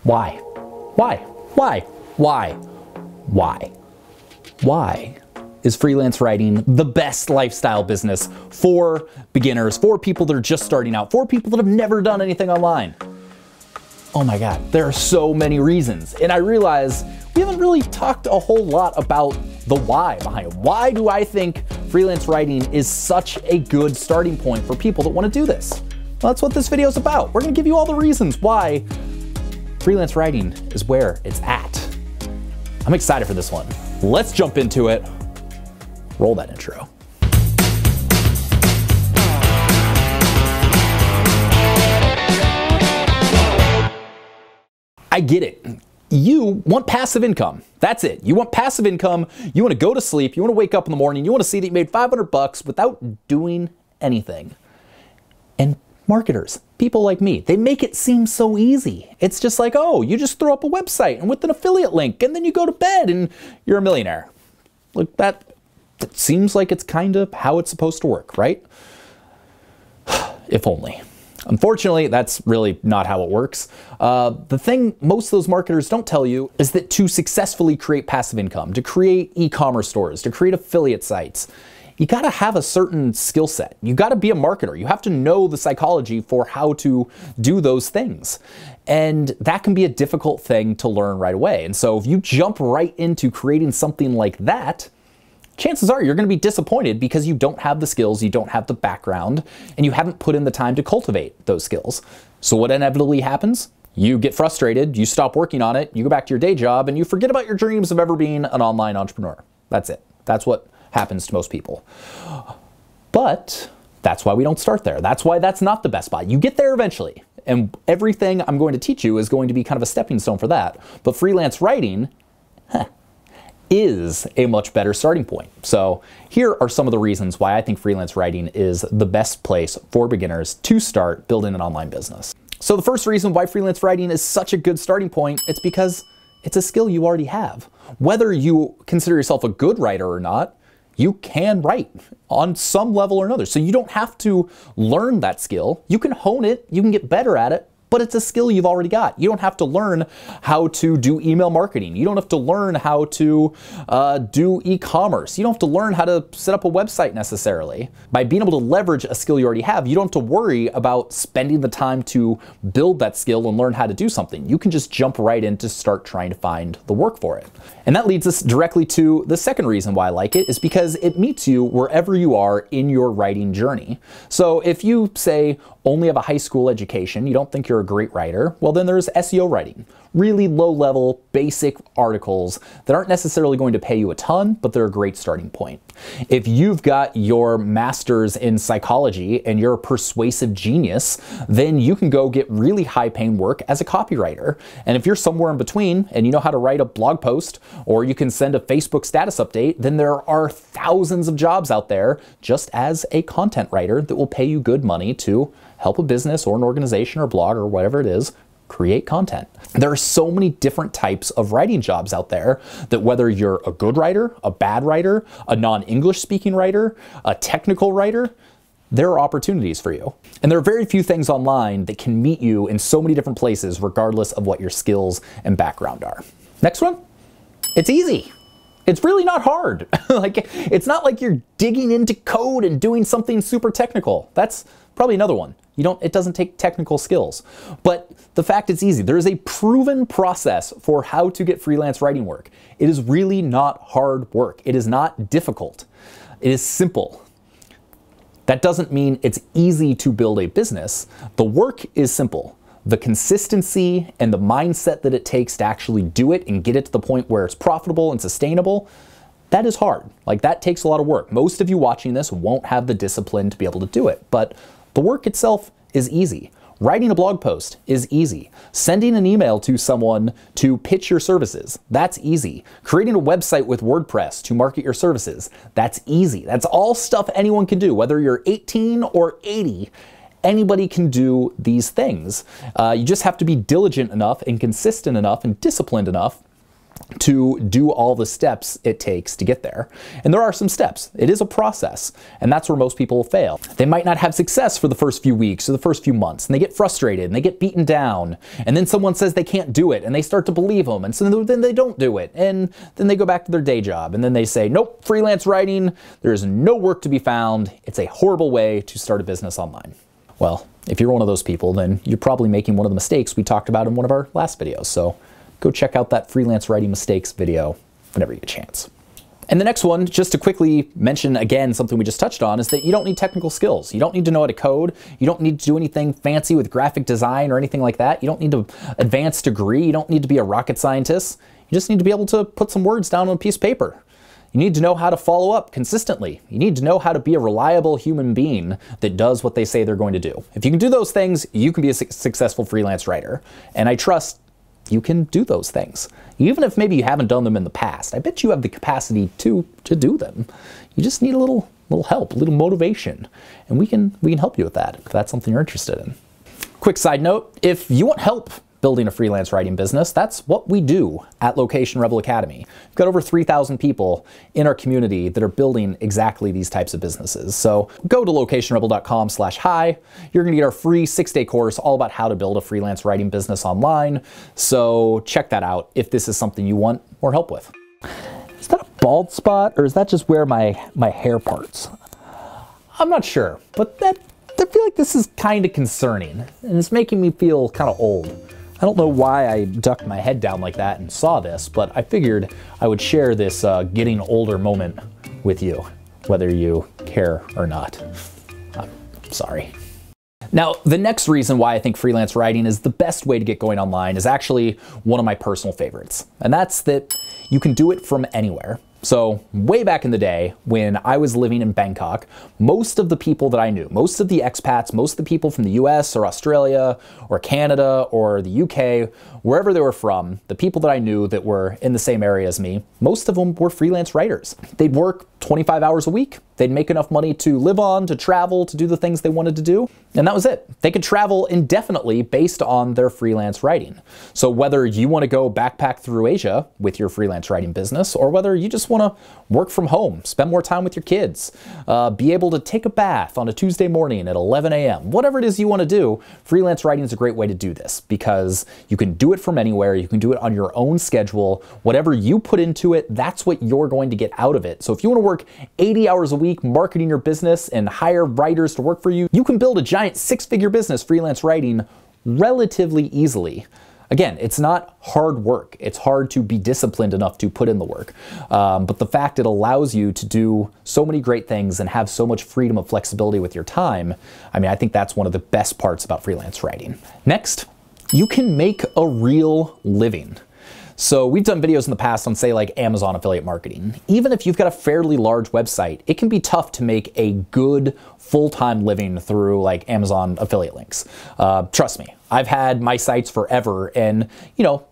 Why? Why? Why? Why? Why? Why is freelance writing the best lifestyle business for beginners, for people that are just starting out, for people that have never done anything online? Oh my God, there are so many reasons. And I realize we haven't really talked a whole lot about the why behind it. Why do I think freelance writing is such a good starting point for people that want to do this? Well, that's what this video is about. We're gonna give you all the reasons why freelance writing is where it's at. I'm excited for this one. Let's jump into it. Roll that intro. I get it. You want passive income. That's it. You want passive income. You want to go to sleep. You want to wake up in the morning. You want to see that you made $500 without doing anything. And marketers, people like me, they make it seem so easy. It's just like, oh, you just throw up a website and with an affiliate link and then you go to bed and you're a millionaire. Look, that seems like it's kind of how it's supposed to work, right? If only. Unfortunately, that's really not how it works. The thing most of those marketers don't tell you is that to successfully create passive income, to create e-commerce stores, to create affiliate sites, you gotta have a certain skill set. You gotta be a marketer. You have to know the psychology for how to do those things. And that can be a difficult thing to learn right away. And so if you jump right into creating something like that, chances are you're going to be disappointed because you don't have the skills, you don't have the background, and you haven't put in the time to cultivate those skills. So what inevitably happens? You get frustrated, you stop working on it, you go back to your day job, and you forget about your dreams of ever being an online entrepreneur. That's it. That's what happens to most people. But that's why we don't start there. That's why that's not the best spot. You get there eventually, and everything I'm going to teach you is going to be kind of a stepping stone for that. But freelance writing, is a much better starting point. So here are some of the reasons why I think freelance writing is the best place for beginners to start building an online business. So the first reason why freelance writing is such a good starting point, it's because it's a skill you already have. Whether you consider yourself a good writer or not, you can write on some level or another. So you don't have to learn that skill. You can hone it, you can get better at it, but it's a skill you've already got. You don't have to learn how to do email marketing. You don't have to learn how to do e-commerce. You don't have to learn how to set up a website necessarily. By being able to leverage a skill you already have, you don't have to worry about spending the time to build that skill and learn how to do something. You can just jump right in to start trying to find the work for it. And that leads us directly to the second reason why I like it, is because it meets you wherever you are in your writing journey. So if you say only have a high school education, you don't think you're a great writer, well then there's SEO writing. Really low-level, basic articles that aren't necessarily going to pay you a ton, but they're a great starting point. If you've got your master's in psychology and you're a persuasive genius, then you can go get really high-paying work as a copywriter. And if you're somewhere in between and you know how to write a blog post or you can send a Facebook status update, then there are thousands of jobs out there just as a content writer that will pay you good money to help a business or an organization or blog or whatever it is create content. There are so many different types of writing jobs out there that whether you're a good writer, a bad writer, a non-English speaking writer, a technical writer, there are opportunities for you. And there are very few things online that can meet you in so many different places regardless of what your skills and background are. Next one, it's easy. It's really not hard. It's not like you're digging into code and doing something super technical. That's probably another one. It doesn't take technical skills, but the fact it's easy. There is a proven process for how to get freelance writing work. It is really not hard work. It is not difficult. It is simple. That doesn't mean it's easy to build a business. The work is simple. The consistency and the mindset that it takes to actually do it and get it to the point where it's profitable and sustainable, that is hard. That takes a lot of work. Most of you watching this won't have the discipline to be able to do it, but the work itself is easy. Writing a blog post is easy. Sending an email to someone to pitch your services, that's easy. Creating a website with WordPress to market your services, that's easy. That's all stuff anyone can do, whether you're 18 or 80. Anybody can do these things. You just have to be diligent enough and consistent enough and disciplined enough to do all the steps it takes to get there. And there are some steps. It is a process, and that's where most people fail. They might not have success for the first few weeks or the first few months, and they get frustrated and they get beaten down, and then someone says they can't do it and they start to believe them, and so then they don't do it, and then they go back to their day job, and then they say, nope, freelance writing, there's no work to be found. It's a horrible way to start a business online. Well, if you're one of those people, then you're probably making one of the mistakes we talked about in one of our last videos. So go check out that freelance writing mistakes video whenever you get a chance. And the next one, just to quickly mention again something we just touched on, is that you don't need technical skills. You don't need to know how to code. You don't need to do anything fancy with graphic design or anything like that. You don't need an advanced degree. You don't need to be a rocket scientist. You just need to be able to put some words down on a piece of paper. You need to know how to follow up consistently. You need to know how to be a reliable human being that does what they say they're going to do. If you can do those things, you can be a successful freelance writer. And I trust you can do those things. Even if maybe you haven't done them in the past, I bet you have the capacity to do them. You just need a little help, a little motivation. And we can help you with that if that's something you're interested in. Quick side note, if you want help building a freelance writing business, that's what we do at Location Rebel Academy. We've got over 3,000 people in our community that are building exactly these types of businesses. So go to locationrebel.com/hi. You're gonna get our free 6-day course all about how to build a freelance writing business online. So check that out if this is something you want more help with. Is that a bald spot, or is that just where my hair parts? I'm not sure, but I feel like this is kind of concerning, and it's making me feel kind of old. I don't know why I ducked my head down like that and saw this, but I figured I would share this getting older moment with you, whether you care or not. I'm sorry. Now, the next reason why I think freelance writing is the best way to get going online is actually one of my personal favorites, and that's that you can do it from anywhere. So way back in the day when I was living in Bangkok, most of the people that I knew, most of the expats, most of the people from the US or Australia or Canada or the UK, wherever they were from, the people that I knew that were in the same area as me, most of them were freelance writers. They'd work 25 hours a week. They'd make enough money to live on, to travel, to do the things they wanted to do, and that was it. They could travel indefinitely based on their freelance writing. So whether you want to go backpack through Asia with your freelance writing business, or whether you just want to work from home, spend more time with your kids, be able to take a bath on a Tuesday morning at 11 a.m., whatever it is you want to do, freelance writing is a great way to do this because you can do it from anywhere. You can do it on your own schedule. Whatever you put into it, that's what you're going to get out of it. So if you want to work 80 hours a week marketing your business and hire writers to work for you, you can build a giant 6-figure business freelance writing relatively easily. Again, it's not hard work. It's hard to be disciplined enough to put in the work. But the fact it allows you to do so many great things and have so much freedom of flexibility with your time, I think that's one of the best parts about freelance writing. Next, you can make a real living. So we've done videos in the past on, say, like Amazon affiliate marketing. Even if you've got a fairly large website, it can be tough to make a good full-time living through like Amazon affiliate links. Trust me, I've had my sites forever, and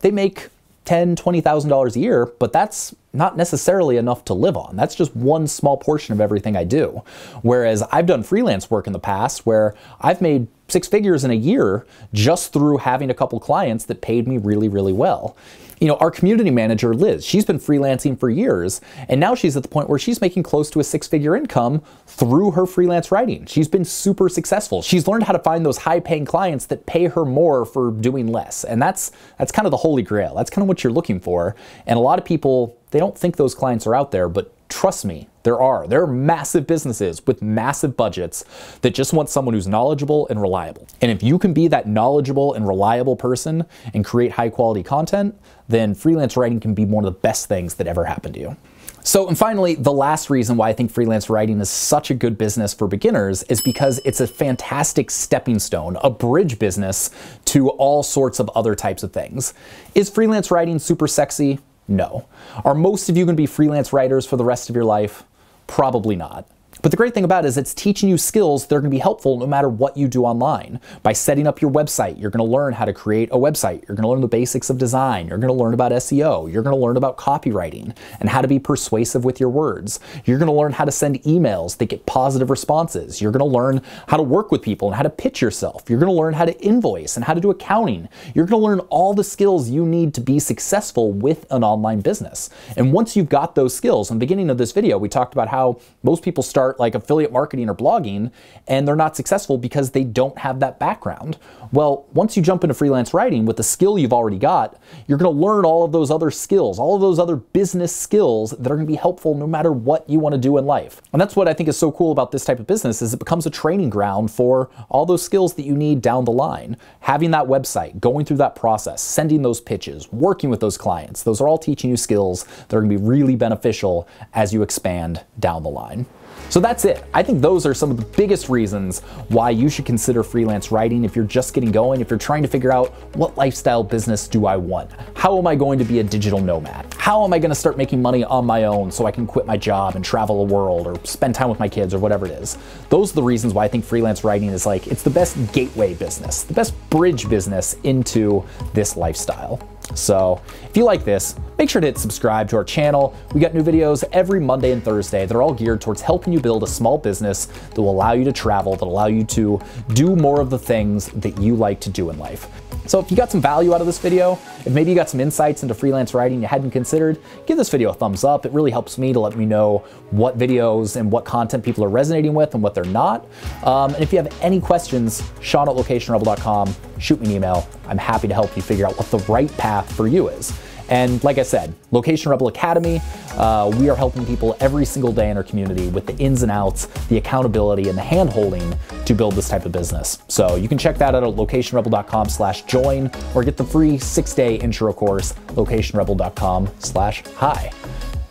they make $10,000, $20,000 a year, but that's not necessarily enough to live on. That's just one small portion of everything I do. Whereas I've done freelance work in the past where I've made 6 figures in a year just through having a couple clients that paid me really, really well. Our community manager, Liz, she's been freelancing for years, and now she's at the point where she's making close to a 6-figure income through her freelance writing. She's been super successful. She's learned how to find those high-paying clients that pay her more for doing less, and that's kind of the holy grail. That's kind of what you're looking for, and a lot of people, they don't think those clients are out there, but trust me, there are. There are massive businesses with massive budgets that just want someone who's knowledgeable and reliable. And if you can be that knowledgeable and reliable person and create high quality content, then freelance writing can be one of the best things that ever happened to you. So, and finally, the last reason why I think freelance writing is such a good business for beginners is because it's a fantastic stepping stone, a bridge business to all sorts of other types of things. Is freelance writing super sexy? No. Are most of you going to be freelance writers for the rest of your life? Probably not. But the great thing about it is it's teaching you skills that are going to be helpful no matter what you do online. By setting up your website, you're going to learn how to create a website. You're going to learn the basics of design. You're going to learn about SEO. You're going to learn about copywriting and how to be persuasive with your words. You're going to learn how to send emails that get positive responses. You're going to learn how to work with people and how to pitch yourself. You're going to learn how to invoice and how to do accounting. You're going to learn all the skills you need to be successful with an online business. And once you've got those skills, in the beginning of this video, we talked about how most people start like affiliate marketing or blogging and they're not successful because they don't have that background. Well, once you jump into freelance writing with the skill you've already got, you're going to learn all of those other skills, all of those other business skills that are going to be helpful no matter what you want to do in life. And that's what I think is so cool about this type of business is it becomes a training ground for all those skills that you need down the line. Having that website, going through that process, sending those pitches, working with those clients, those are all teaching you skills that are going to be really beneficial as you expand down the line. So that's it. I think those are some of the biggest reasons why you should consider freelance writing if you're just getting going, if you're trying to figure out what lifestyle business do I want? How am I going to be a digital nomad? How am I going to start making money on my own so I can quit my job and travel the world or spend time with my kids or whatever it is? Those are the reasons why I think freelance writing is like, it's the best gateway business, the best bridge business into this lifestyle. So if you like this, make sure to hit subscribe to our channel. We got new videos every Monday and Thursday that are all geared towards helping you build a small business that will allow you to travel, that will allow you to do more of the things that you like to do in life. So if you got some value out of this video, if maybe you got some insights into freelance writing you hadn't considered, give this video a thumbs up. It really helps me to let me know what videos and what content people are resonating with and what they're not. And if you have any questions, Sean@locationrebel.com, shoot me an email. I'm happy to help you figure out what the right path for you is. And like I said, Location Rebel Academy, we are helping people every single day in our community with the ins and outs, the accountability, and the hand-holding to build this type of business. So you can check that out at locationrebel.com/join or get the free 6-day intro course, locationrebel.com/hi.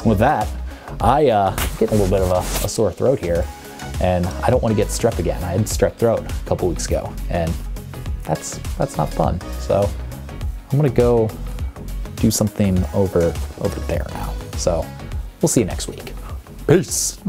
With that, I'm getting a little bit of a sore throat here, and I don't want to get strep again. I had strep throat a couple weeks ago, and that's not fun. So I'm gonna go do something over there now. So we'll see you next week. Peace.